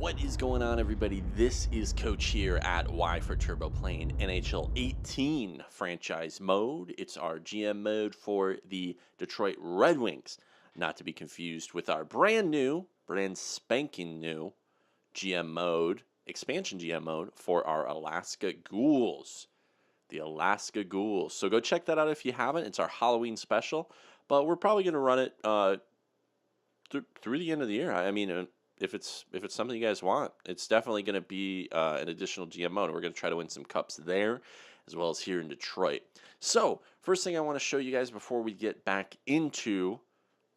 What is going on, everybody? This is Coach here at Y480 playing NHL 18 franchise mode. It's our GM mode for the Detroit Red Wings, not to be confused with our brand spanking new GM mode, expansion GM mode for our Alaska Ghouls. The Alaska Ghouls. So go check that out if you haven't. It's our Halloween special, but we're probably going to run it through the end of the year. I mean, if it's something you guys want, it's definitely going to be an additional GM mode. We're going to try to win some cups there, as well as here in Detroit. So first thing I want to show you guys before we get back into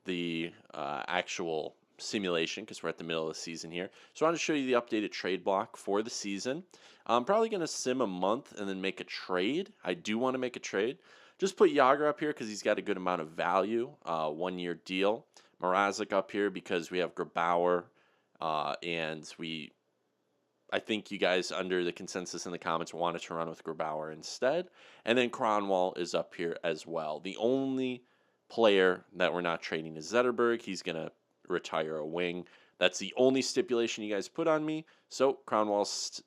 the actual simulation, because we're at the middle of the season here. So I want to show you the updated trade block for the season. I'm probably going to sim a month and then make a trade. I do want to make a trade. Just put Yager up here because he's got a good amount of value, 1-year deal. Mrazek up here because we have Grabauer, and I think you guys under the consensus in the comments wanted to run with Grabauer instead. And then Kronwall is up here as well. The only player that we're not trading is Zetterberg. He's going to retire a wing. That's the only stipulation you guys put on me. So Kronwall's,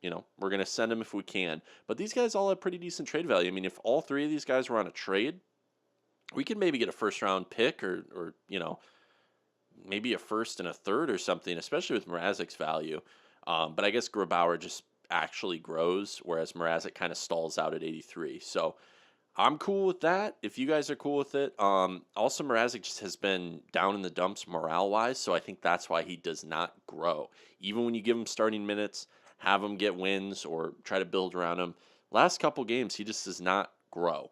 we're going to send him if we can. But these guys all have pretty decent trade value. I mean, if all three of these guys were on a trade, we could maybe get a first-round pick or maybe a first and a third or something, especially with Mrazek's value. But I guess Grabauer just actually grows, whereas Mrazek kind of stalls out at 83. So I'm cool with that, if you guys are cool with it. Also, Mrazek just has been down in the dumps morale-wise, so I think that's why he does not grow. Even when you give him starting minutes, have him get wins, or try to build around him, last couple games, he just does not grow.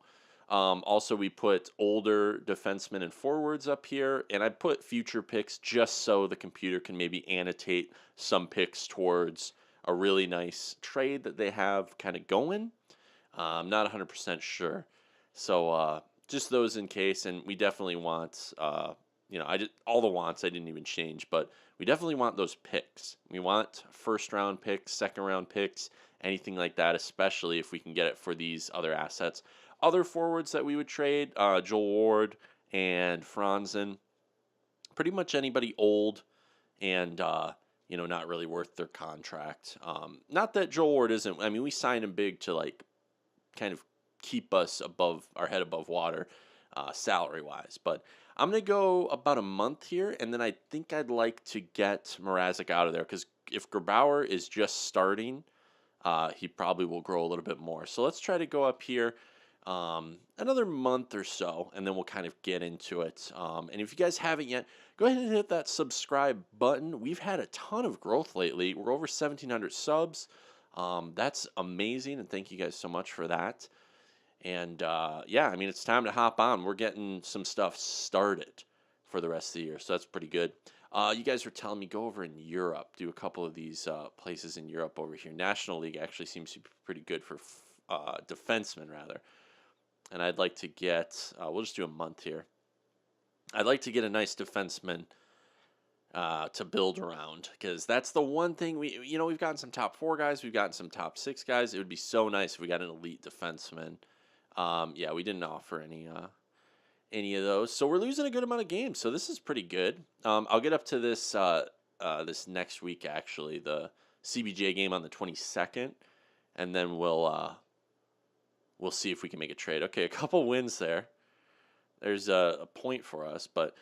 Also, we put older defensemen and forwards up here, and I put future picks just so the computer can maybe annotate some picks towards a really nice trade that they have kind of going. I'm not 100% sure. So just those in case, and we definitely want, all the wants I didn't even change, but we definitely want those picks. We want first-round picks, second-round picks, anything like that, especially if we can get it for these other assets. Other forwards that we would trade, Joel Ward and Franzen. Pretty much anybody old and, not really worth their contract. Not that Joel Ward isn't. I mean, we signed him big to, kind of keep us above our head above water salary-wise. But I'm going to go about a month here, and then I think I'd like to get Mrazek out of there because if Grabauer is just starting, he probably will grow a little bit more. So let's try to go up here. Another month or so, and then we'll kind of get into it. And if you guys haven't yet, go ahead and hit that subscribe button. We've had a ton of growth lately. We're over 1,700 subs. That's amazing, and thank you guys so much for that. And it's time to hop on. We're getting some stuff started for the rest of the year, so that's pretty good. You guys were telling me go over in Europe, do a couple of these places in Europe over here. National League actually seems to be pretty good for defensemen, rather. And I'd like to get, we'll just do a month here. I'd like to get a nice defenseman to build around, because that's the one thing we've gotten some top 4 guys, we've gotten some top 6 guys. It would be so nice if we got an elite defenseman. We didn't offer any of those, so we're losing a good amount of games. So this is pretty good. I'll get up to this this next week, actually, the CBJ game on the 22nd, and then we'll see if we can make a trade. Okay, a couple wins there. There's a point for us, but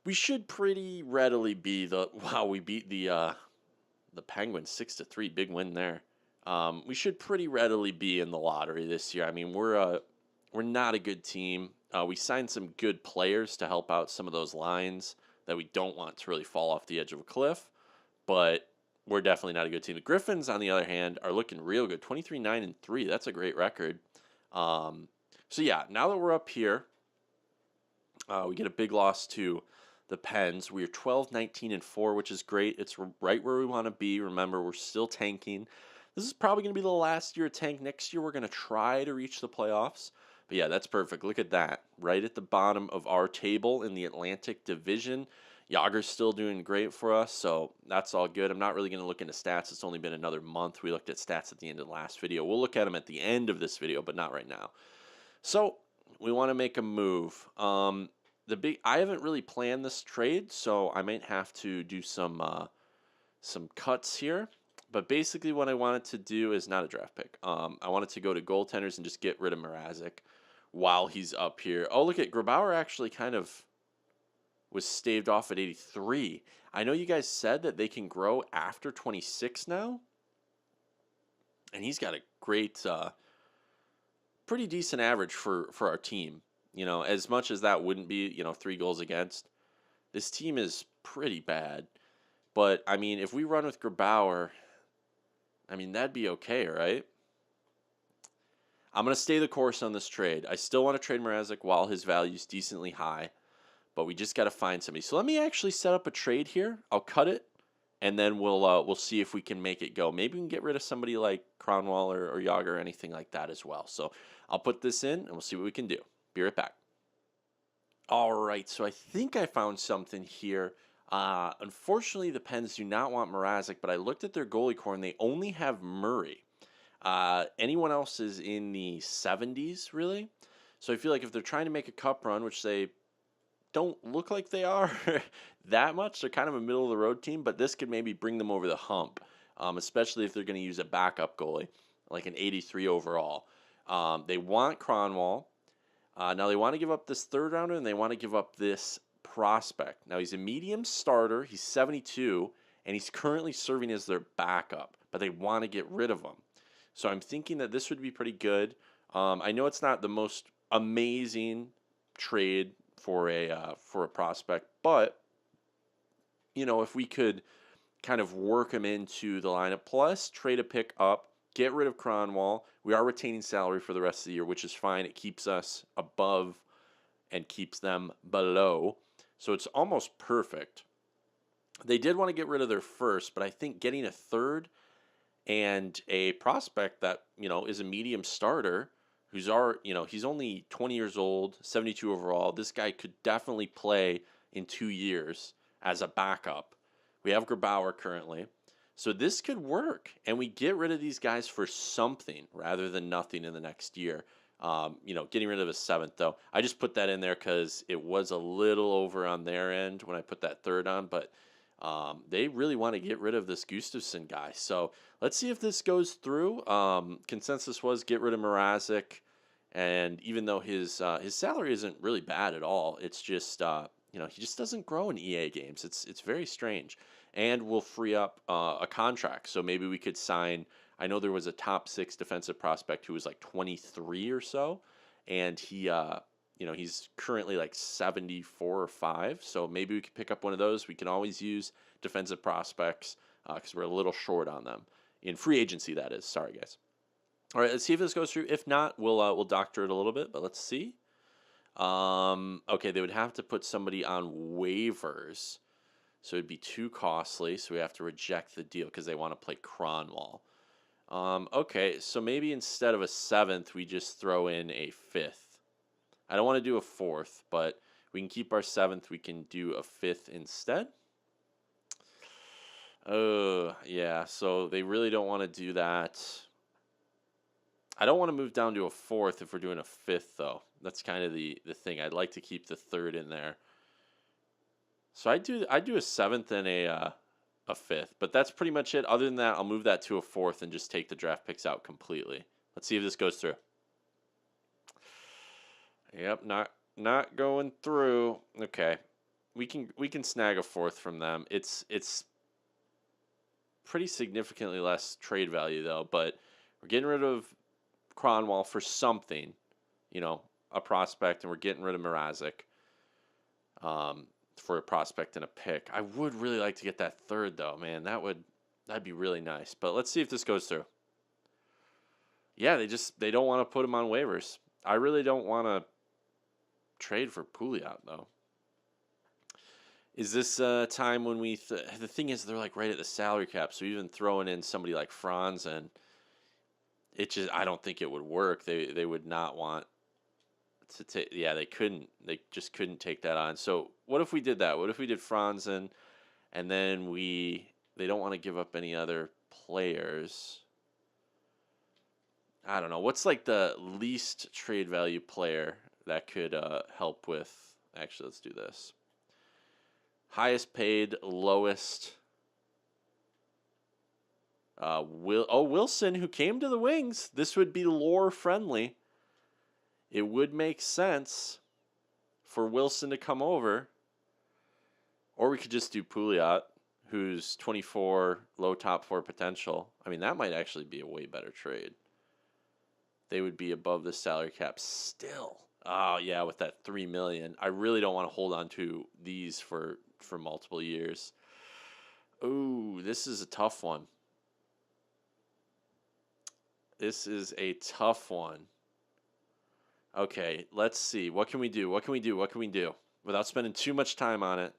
we should pretty readily be we beat the Penguins 6-3, big win there. We should pretty readily be in the lottery this year. I mean, we're not a good team. We signed some good players to help out some of those lines that we don't want to really fall off the edge of a cliff, but we're definitely not a good team. The Griffins, on the other hand, are looking real good. 23-9-3. That's a great record. Now that we're up here, we get a big loss to the Pens. We are 12-19-4, which is great. It's right where we want to be. Remember, we're still tanking. This is probably going to be the last year of tank. Next year, we're going to try to reach the playoffs. But yeah, that's perfect. Look at that. Right at the bottom of our table in the Atlantic Division. Yager's still doing great for us, so that's all good. I'm not really going to look into stats. It's only been another month. We looked at stats at the end of the last video. We'll look at them at the end of this video, but not right now. So we want to make a move. I haven't really planned this trade, so I might have to do some some cuts here. But basically what I wanted to do is not a draft pick. I wanted to go to goaltenders and just get rid of Mrazek while he's up here. Oh, look at Grabauer actually kind of was staved off at 83. I know you guys said that they can grow after 26 now. And he's got a great, pretty decent average for our team. You know, as much as that wouldn't be, 3 goals against, this team is pretty bad. But, I mean, if we run with Grabauer, I mean, that'd be okay, right? I'm going to stay the course on this trade. I still want to trade Mrazek while his value's decently high, but we just got to find somebody. So let me actually set up a trade here. I'll cut it, and then we'll see if we can make it go. Maybe we can get rid of somebody like Kronwall or Yager or anything like that as well. So I'll put this in, and we'll see what we can do. Be right back. All right, so I think I found something here. Unfortunately, the Pens do not want Mrazek, but I looked at their goalie core, and they only have Murray. Anyone else is in the 70s, really. So I feel like if they're trying to make a cup run, which they don't look like they are that much, they're kind of a middle-of-the-road team, but this could maybe bring them over the hump, especially if they're going to use a backup goalie, like an 83 overall. They want Kronwall. Now they want to give up this third rounder, and they want to give up this prospect. Now he's a medium starter. He's 72, and he's currently serving as their backup, but they want to get rid of him. So I'm thinking that this would be pretty good. I know it's not the most amazing trade for a prospect, but if we could kind of work him into the lineup, plus trade a pick up, get rid of Kronwall. We are retaining salary for the rest of the year, which is fine. It keeps us above and keeps them below. So it's almost perfect. They did want to get rid of their first, but I think getting a third and a prospect that, is a medium starter who's he's only 20 years old, 72 overall. This guy could definitely play in 2 years as a backup. We have Grabauer currently. So this could work, and we get rid of these guys for something rather than nothing in the next year. Getting rid of a seventh, though. I just put that in there because it was a little over on their end when I put that third on, but they really want to get rid of this Gustafsson guy. So let's see if this goes through. Consensus was get rid of Mrazek, and even though his salary isn't really bad at all, it's just he just doesn't grow in EA games. It's very strange, and we'll free up a contract. So maybe we could sign. I know there was a top 6 defensive prospect who was like 23 or so, and he's currently like 74 or 5. So maybe we could pick up one of those. We can always use defensive prospects because we're a little short on them in free agency. That is. Sorry, guys. All right, let's see if this goes through. If not, we'll doctor it a little bit, but let's see. Okay, they would have to put somebody on waivers, so it'd be too costly. So we have to reject the deal because they want to play Kronwall. Okay, so maybe instead of a 7th, we just throw in a 5th. I don't want to do a 4th, but we can keep our 7th. We can do a 5th instead. Yeah, so they really don't want to do that. I don't want to move down to a 4th if we're doing a 5th, though. That's kind of the thing. I'd like to keep the 3rd in there. So I do a 7th and a 5th, but that's pretty much it. Other than that, I'll move that to a 4th and just take the draft picks out completely. Let's see if this goes through. Yep, not going through. Okay, we can snag a 4th from them. It's pretty significantly less trade value though, but we're getting rid of Kronwall for something, a prospect, and we're getting rid of Mrazek for a prospect and a pick. I would really like to get that 3rd though, man. That'd be really nice. But let's see if this goes through. Yeah, they don't want to put him on waivers. I really don't want to trade for Pouliot though. Is this a time when the thing is they're like right at the salary cap, so even throwing in somebody like Franz, and I don't think it would work. They would not want to take. Yeah, they just couldn't take that on. So what if we did that? What if we did Franz and then they don't want to give up any other players. I don't know. What's like the least trade value player that could help with? Actually, let's do this. Highest paid, lowest Wilson, who came to the Wings. This would be lore friendly. It would make sense for Wilson to come over. Or we could just do Pouliot, who's 24, low top 4 potential. I mean, that might actually be a way better trade. They would be above the salary cap still. Oh, yeah, with that $3 million. I really don't want to hold on to these for multiple years. Ooh, this is a tough one. This is a tough one. Okay, let's see. What can we do? What can we do? What can we do? Without spending too much time on it,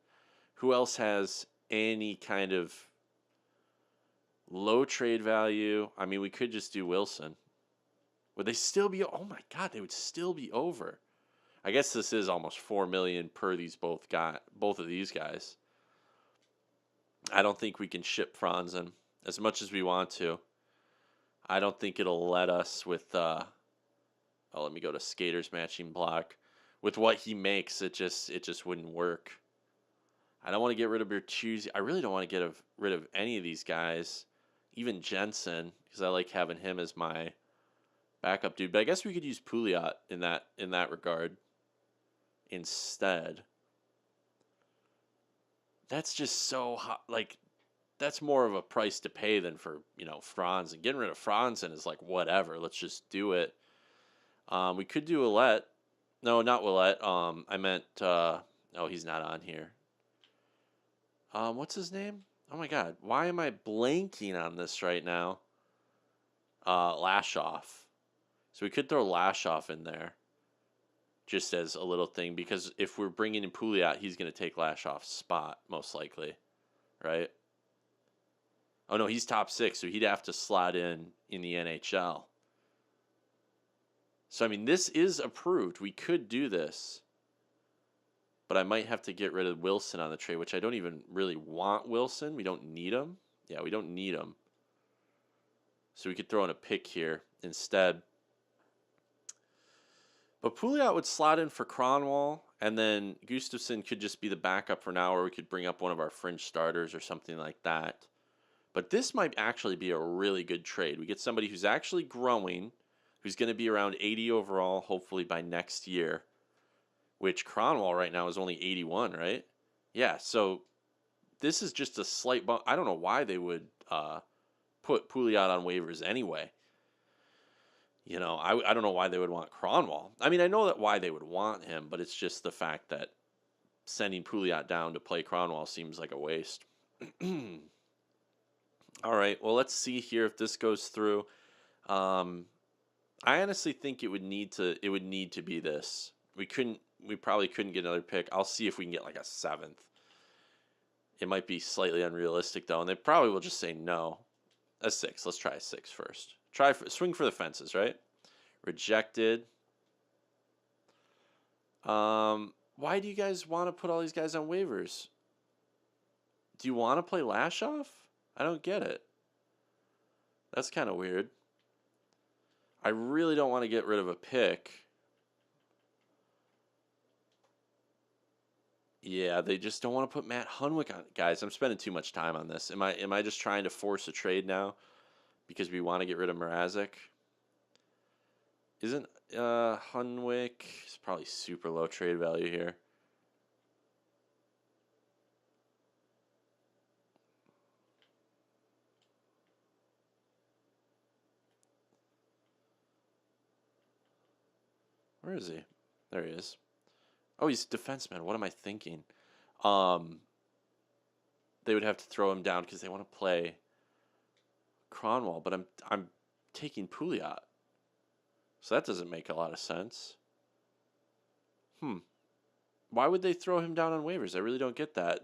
who else has any kind of low trade value? I mean, we could just do Wilson. Would they still be? Oh my God, they would still be over. I guess this is almost $4 million per both of these guys. I don't think we can ship Franzen as much as we want to. I don't think it'll let us with. Let me go to Skaters matching block. With what he makes, it just wouldn't work. I don't want to get rid of Bertuzzi. I really don't want to get rid of any of these guys, even Jensen, because I like having him as my backup dude. But I guess we could use Pouliot in that regard instead. That's just so hot. Like, that's more of a price to pay than for, Franz. And getting rid of Franzen is like, whatever. Let's just do it. We could do Willette. No, not Willette. I meant, he's not on here. What's his name? Oh my God. Why am I blanking on this right now? Lashoff. So we could throw Lashoff in there. Just as a little thing, because if we're bringing in Pouliot, he's going to take Lashoff's spot, most likely. Right? Oh, no, he's top 6, so he'd have to slot in the NHL. So, I mean, this is approved. We could do this. But I might have to get rid of Wilson on the trade, which I don't even really want Wilson. We don't need him. Yeah, we don't need him. So we could throw in a pick here instead. But Pouliot would slot in for Cronwall, and then Gustafsson could just be the backup for now, or we could bring up one of our fringe starters or something like that. But this might actually be a really good trade. We get somebody who's actually growing, who's going to be around 80 overall, hopefully by next year, which Cronwall right now is only 81, right? Yeah, so this is just a slight bump. I don't know why they would put Pouliot on waivers anyway. I don't know why they would want Cronwall. I mean, I know that why they would want him, but it's just the fact that sending Pouliot down to play Cronwall seems like a waste. All right, well, let's see here if this goes through. I honestly think it would need to be this. We probably couldn't get another pick. I'll see if we can get like a 7th. It might be slightly unrealistic though, and they probably will just say no. A 6. Let's try a 6 first. Swing for the fences, right? Rejected. Why do you guys want to put all these guys on waivers? Do you want to play Lashoff? I don't get it. That's kind of weird. I really don't want to get rid of a pick. Yeah, they just don't want to put Matt Hunwick on. Guys, I'm spending too much time on this. Am I just trying to force a trade now because we want to get rid of Mrazek? Isn't Hunwick is probably super low trade value here. Where is he? There he is. Oh, he's defenseman. What am I thinking? They would have to throw him down because they want to play Cronwall, but I'm taking Pouliot. So that doesn't make a lot of sense. Why would they throw him down on waivers? I really don't get that.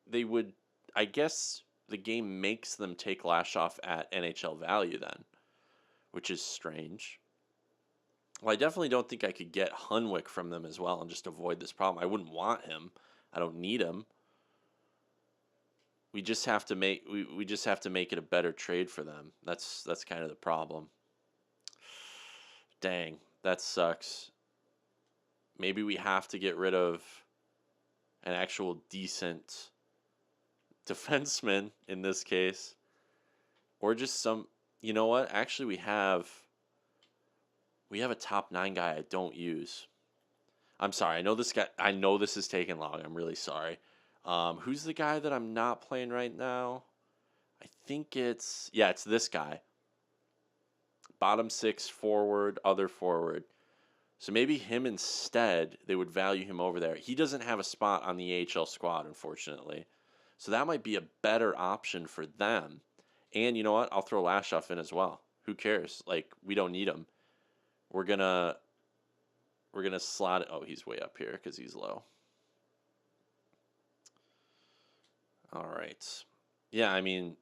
They would, I guess the game makes them take Lashoff at NHL value then, which is strange. Well, I definitely don't think I could get Hunwick from them as well and just avoid this problem. I wouldn't want him. I don't need him. We just have to make we just have to make it a better trade for them. That's kind of the problem. Dang, that sucks. Maybe we have to get rid of an actual decent defenseman in this case. or just some. You know what? Actually, we have a top 9 guy I don't use. I'm sorry. I know this guy. I know this is taking long. I'm really sorry. Who's the guy that I'm not playing right now? I think it's this guy. Bottom 6 forward, other forward. So maybe him instead. They would value him over there. He doesn't have a spot on the AHL squad, unfortunately. So that might be a better option for them. And you know what? I'll throw Lashoff in as well. Who cares? Like, we don't need him. We're gonna slot it. Oh, he's way up here because he's low. All right. Yeah, I mean,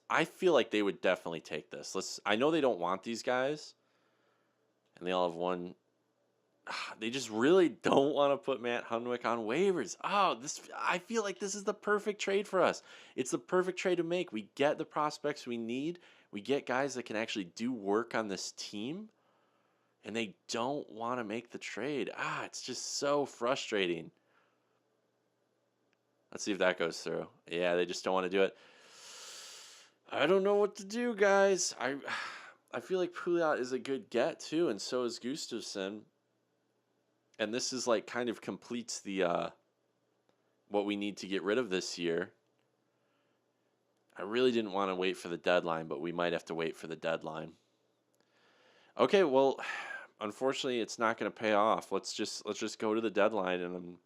I feel like they would definitely take this. I know they don't want these guys, and they all have one. They just really don't want to put Matt Hunwick on waivers. I feel like this is the perfect trade for us. It's the perfect trade to make. We get the prospects we need. We get guys that can actually do work on this team, and they don't want to make the trade. It's just so frustrating. Let's see if that goes through. Yeah, they just don't want to do it. I don't know what to do, guys. I feel like Pouliot is a good get too, and so is Gustafsson. And this is like kind of completes the what we need to get rid of this year. I really didn't want to wait for the deadline, but we might have to wait for the deadline. Okay, well, unfortunately, it's not going to pay off. Let's just go to the deadline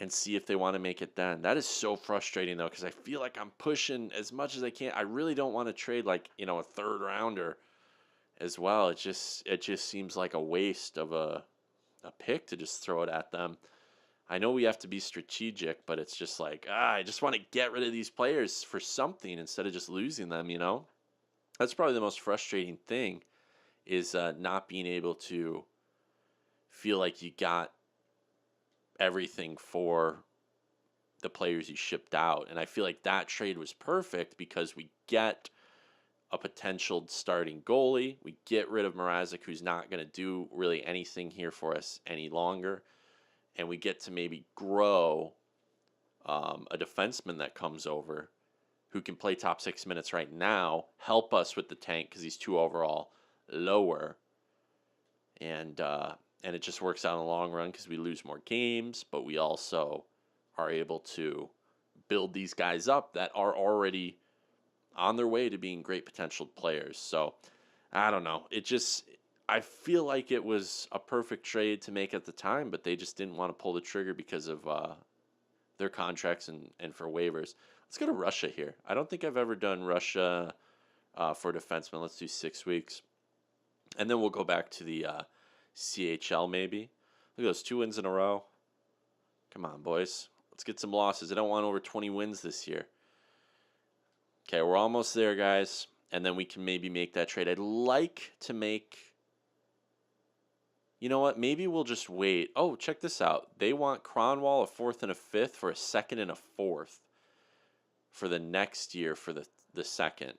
and see if they want to make it then. That is so frustrating though, because I feel like I'm pushing as much as I can. I really don't want to trade like a third rounder as well. It just seems like a waste of a pick to just throw it at them. I know we have to be strategic, but it's just like I just want to get rid of these players for something instead of just losing them. That's probably the most frustrating thing is not being able to feel like you got everything for the players you shipped out. And I feel like that trade was perfect because we get a potential starting goalie. We get rid of Mrazek, who's not going to do really anything here for us any longer. And we get to maybe grow a defenseman that comes over who can play top 6 minutes right now, help us with the tank because he's 2 overall lower. And it just works out in the long run because we lose more games, but we also are able to build these guys up that are already on their way to being great potential players. So I don't know. I feel like it was a perfect trade to make at the time, but they just didn't want to pull the trigger because of their contracts and for waivers. Let's go to Russia here. I don't think I've ever done Russia for defensemen. Let's do 6 weeks. And then we'll go back to the CHL maybe. Look at those 2 wins in a row. Come on, boys. Let's get some losses. I don't want over 20 wins this year. Okay, we're almost there, guys. And then we can maybe make that trade. I'd like to make... You know what? Maybe we'll just wait. Oh, check this out. They want Kronwall, a 4th and a 5th, for a 2nd and a 4th for the next year for the 2nd.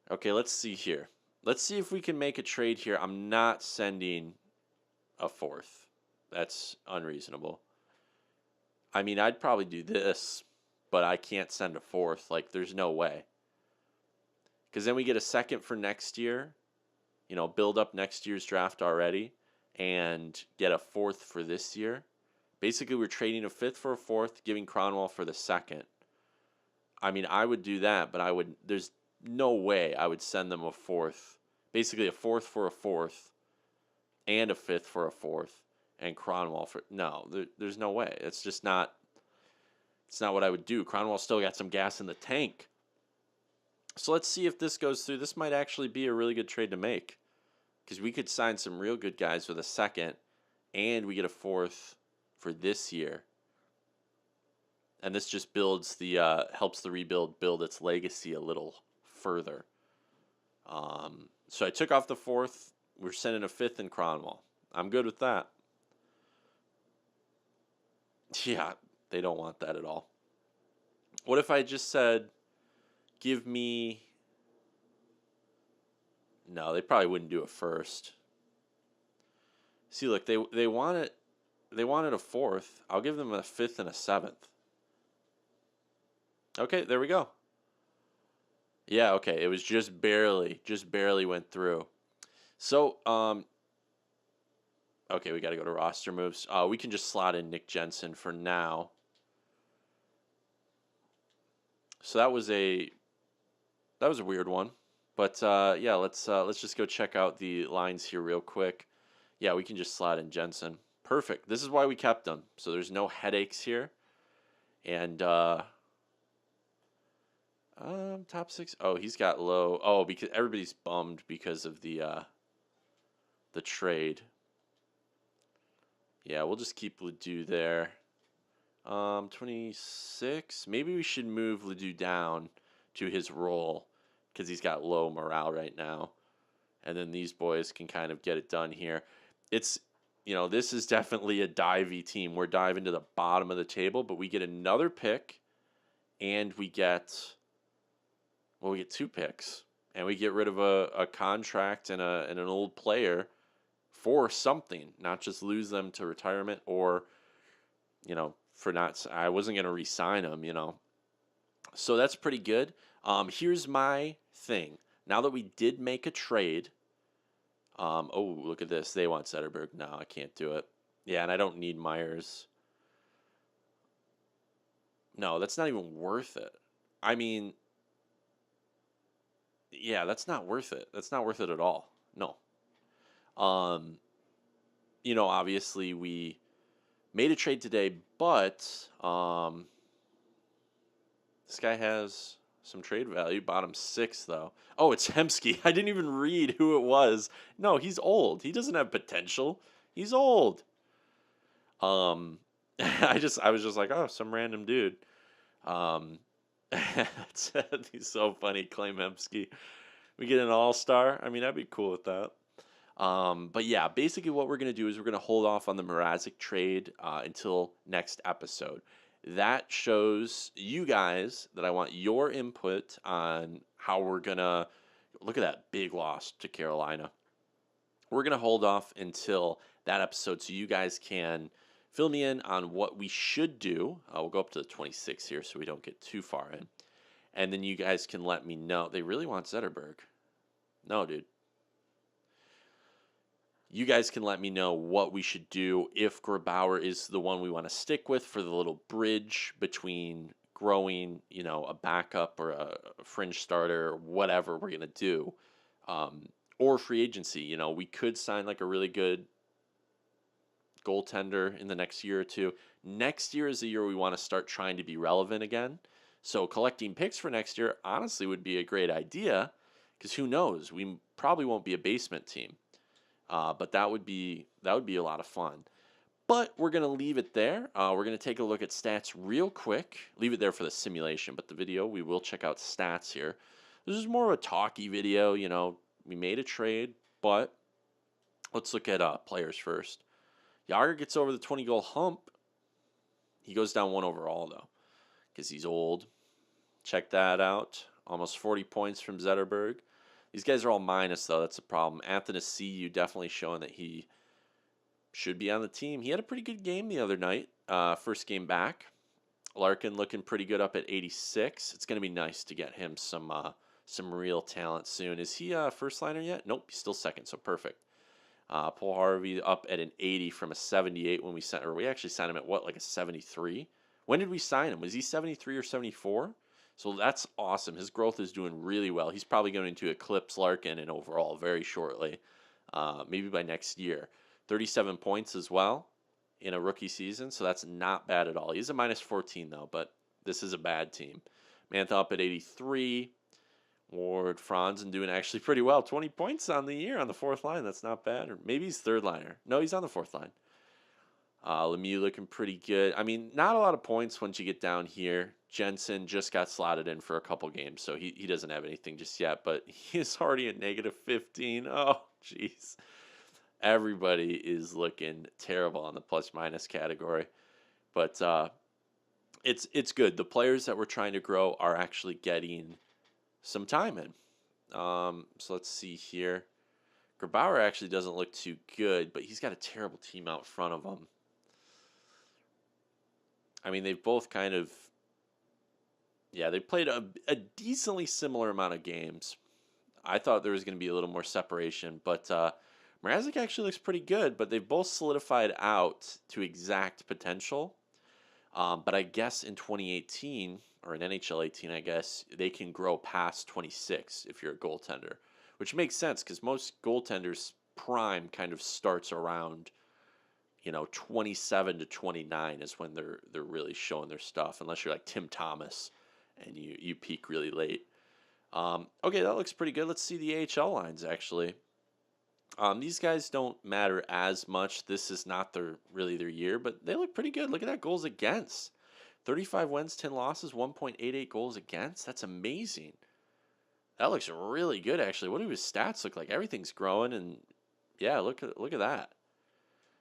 Okay, let's see here. Let's see if we can make a trade here. I'm not sending a 4th. That's unreasonable. I mean, I'd probably do this, but I can't send a 4th. Like, there's no way. Because then we get a 2nd for next year. Build up next year's draft already and get a 4th for this year. Basically, we're trading a 5th for a 4th, giving Kronwall for the 2nd. I mean, I would do that, but there's no way I would send them a 4th. Basically, a 4th for a 4th and a 5th for a 4th and Kronwall for... No, there's no way. It's just not... It's not what I would do. Kronwall still got some gas in the tank. So let's see if this goes through. This might actually be a really good trade to make because we could sign some real good guys with a 2nd and we get a 4th for this year. And this just builds helps the rebuild build its legacy a little further. So I took off the 4th. We're sending a 5th in Kronwall. I'm good with that. Yeah, they don't want that at all. What if I just said, give me... No, they probably wouldn't do it first. See, look, they wanted a 4th. I'll give them a 5th and a 7th. Okay, there we go. Yeah, okay. It was just barely went through. So, okay, we got to go to roster moves. We can just slot in Nick Jensen for now. So that was a weird one, but yeah, let's just go check out the lines here real quick. Yeah, we can just slot in Jensen. Perfect. This is why we kept him. So there's no headaches here, and top six. Oh, he's got low. Oh, because everybody's bummed because of the trade. Yeah, we'll just keep Ledoux there. 26. Maybe we should move Ledoux down to his role because he's got low morale right now. And then these boys can kind of get it done here. It's, this is definitely a divey team. We're diving to the bottom of the table, but we get another pick and we get two picks and we get rid of a contract and an old player for something, not just lose them to retirement or, for not, I wasn't going to re-sign them, So that's pretty good. Here's my thing. Now that we did make a trade, oh, look at this. They want Zetterberg. No, I can't do it. Yeah, and I don't need Myers. No, that's not even worth it. I mean, yeah, that's not worth it. That's not worth it at all. No. Um, obviously we made a trade today, but this guy has some trade value. Bottom six, though. Oh, it's Hemsky. I didn't even read who it was. No, he's old. He doesn't have potential. He's old. Um, I was just like, oh, some random dude. He's so funny. Claim Hemsky. We get an all-star. I mean, I'd be cool with that. But yeah, basically what we're going to do is we're going to hold off on the Mrazek trade until next episode. That shows you guys that I want your input on how we're going to look at that big loss to Carolina. We're going to hold off until that episode so you guys can fill me in on what we should do. We'll go up to the 26 here so we don't get too far in. And then you guys can let me know. They really want Zetterberg. No, dude. You guys can let me know what we should do if Grabauer is the one we want to stick with for the little bridge between growing, a backup or a fringe starter or whatever we're going to do. Or free agency. We could sign like a really good goaltender in the next year or two. Next year is the year we want to start trying to be relevant again. So collecting picks for next year honestly would be a great idea because who knows? We probably won't be a basement team. But that would be a lot of fun. But we're going to leave it there. We're going to take a look at stats real quick. Leave it there for the simulation, but the video, we will check out stats here. This is more of a talky video. We made a trade, but let's look at players first. Yager gets over the 20-goal hump. He goes down 1 overall, though, because he's old. Check that out. Almost 40 points from Zetterberg. These guys are all minus, though. That's the problem. Anthony CU definitely showing that he should be on the team. He had a pretty good game the other night. First game back. Larkin looking pretty good up at 86. It's going to be nice to get him some real talent soon. Is he a first liner yet? Nope, he's still second, so perfect. Paul Harvey up at an 80 from a 78 when we actually signed him at like a 73? When did we sign him? Was he 73 or 74? So that's awesome. His growth is doing really well. He's probably going to eclipse Larkin in overall very shortly, maybe by next year. 37 points as well in a rookie season, so that's not bad at all. He's a minus 14, though, but this is a bad team. Mantha up at 83. Ward Franzen doing actually pretty well. 20 points on the year on the fourth line. That's not bad. Or maybe he's third liner. No, he's on the fourth line. Lemieux looking pretty good. I mean, not a lot of points once you get down here. Jensen just got slotted in for a couple games, so he doesn't have anything just yet, but he's already at negative 15. Oh, jeez. Everybody is looking terrible on the plus-minus category. But it's good. The players that we're trying to grow are actually getting some time in. So let's see here. Grabauer actually doesn't look too good, but he's got a terrible team out front of him. I mean, they've both kind of, Yeah, they played a decently similar amount of games. I thought there was going to be a little more separation, but Mrazek actually looks pretty good, but they've both solidified out to exact potential. But I guess in 2018, or in NHL 18, I guess, they can grow past 26 if you're a goaltender, which makes sense because most goaltenders' prime kind of starts around, 27 to 29 is when they're really showing their stuff, unless you're like Tim Thomas and you peak really late. Okay, that looks pretty good. Let's see the AHL lines, actually. These guys don't matter as much. This is not really their year, but they look pretty good. Look at that goals against. 35 wins, 10 losses, 1.88 goals against. That's amazing. That looks really good, actually. What do his stats look like? Everything's growing, and yeah, look at that.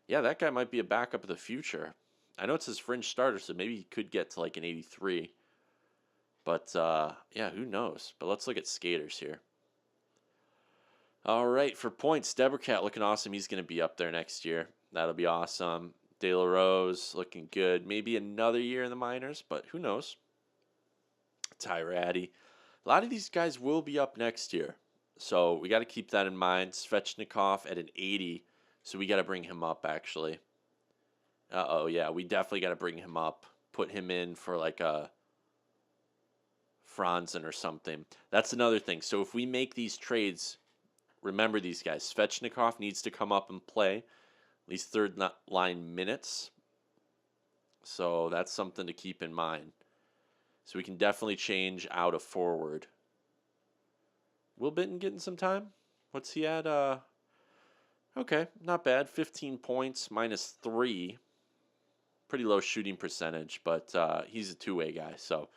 Yeah, that guy might be a backup of the future. I know it's his fringe starter, so maybe he could get to like an 83. But yeah, who knows? But let's look at skaters here. All right, for points, Debercat looking awesome. He's going to be up there next year. That'll be awesome. De La Rose looking good. Maybe another year in the minors, but who knows? Ty Ratty. A lot of these guys will be up next year. So we got to keep that in mind. Svechnikov at an 80. So we got to bring him up, actually. Uh-oh, yeah, we definitely got to bring him up. Put him in for like a Franzen or something. That's another thing. So if we make these trades, remember these guys. Svechnikov needs to come up and play at least third line minutes. So that's something to keep in mind. So we can definitely change out of forward. Will Benton getting some time? What's he at? Okay, not bad. 15 points, -3. Pretty low shooting percentage, but he's a two-way guy, so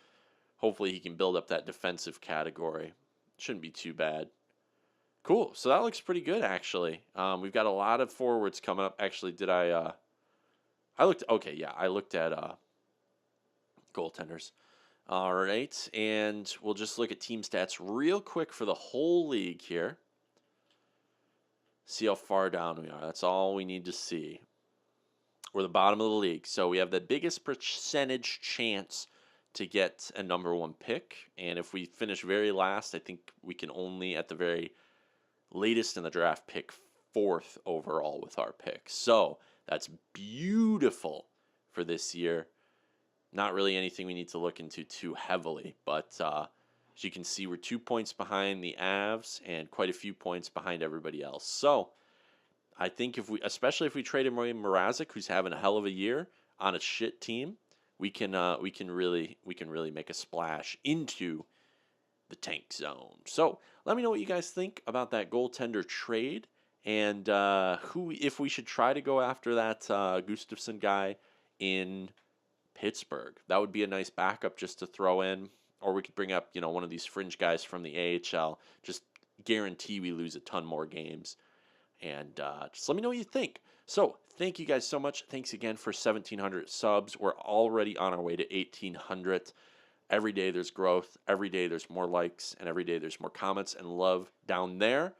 hopefully he can build up that defensive category. Shouldn't be too bad. Cool. So that looks pretty good, actually. We've got a lot of forwards coming up. Actually, did I looked. Okay, yeah, I looked at goaltenders. All right, and we'll just look at team stats real quick for the whole league here. See how far down we are. That's all we need to see. We're the bottom of the league, so we have the biggest percentage chance to get a #1 pick. And if we finish very last, I think we can only, at the very latest in the draft, pick 4th overall with our pick. So that's beautiful for this year. Not really anything we need to look into too heavily, but as you can see, we're 2 points behind the Avs and quite a few points behind everybody else. So I think especially if we trade away Mrazek, who's having a hell of a year on a shit team, we can really make a splash into the tank zone. So let me know what you guys think about that goaltender trade, and if we should try to go after that Gustafsson guy in Pittsburgh. That would be a nice backup just to throw in, or we could bring up one of these fringe guys from the AHL. Just guarantee we lose a ton more games, and just let me know what you think. So thank you guys so much. Thanks again for 1,700 subs. We're already on our way to 1,800. Every day there's growth. Every day there's more likes, and every day there's more comments and love down there.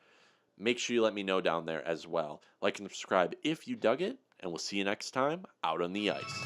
Make sure you let me know down there as well. Like and subscribe if you dug it, and we'll see you next time out on the ice.